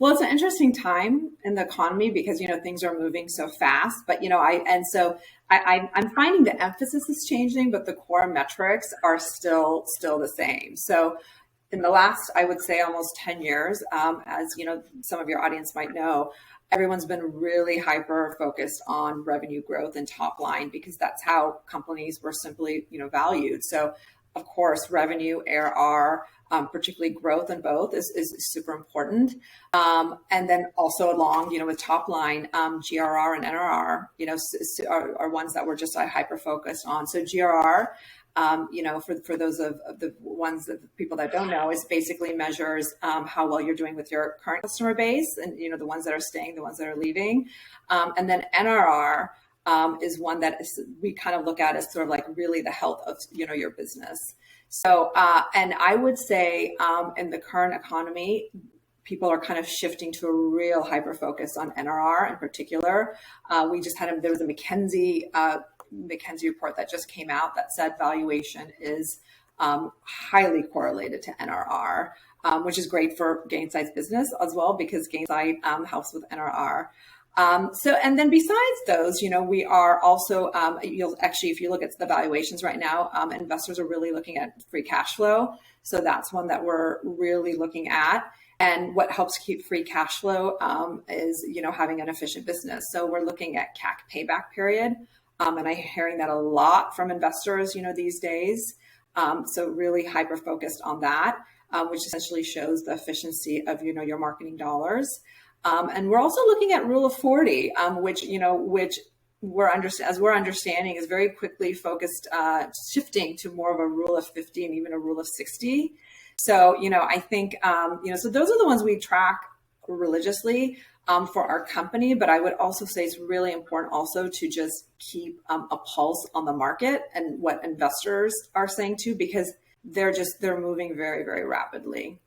Well, it's an interesting time in the economy because, things are moving so fast, but, I'm finding the emphasis is changing, but the core metrics are still the same. So in the last, I would say almost 10 years, as some of your audience might know, everyone's been really hyper focused on revenue growth and top line because that's how companies were simply, valued. So of course, revenue, ARR, particularly growth in both is super important. And then also along, with top line, GRR and NRR, are ones that we're just hyper focused on. So GRR, for those of the ones that people that don't know, is basically measures how well you're doing with your current customer base and, the ones that are staying, the ones that are leaving. And then NRR is one that we kind of look at as sort of like really the health of, your business. So, and I would say in the current economy, people are kind of shifting to a real hyper focus on NRR in particular. We just there was a McKinsey report that just came out that said valuation is highly correlated to NRR, which is great for Gainsight's business as well, because Gainsight helps with NRR. And then besides those, we are also, if you look at the valuations right now, investors are really looking at free cash flow. So that's one that we're really looking at. And what helps keep free cash flow is, having an efficient business. So we're looking at CAC payback period. And I'm hearing that a lot from investors, these days. So really hyper focused on that, which essentially shows the efficiency of, your marketing dollars. And we're also looking at Rule of 40, which we're understanding is very quickly focused, shifting to more of a Rule of 50 and even a Rule of 60. So, I think, so those are the ones we track religiously for our company. But I would also say it's really important also to just keep a pulse on the market and what investors are saying too, because they're moving very, very rapidly.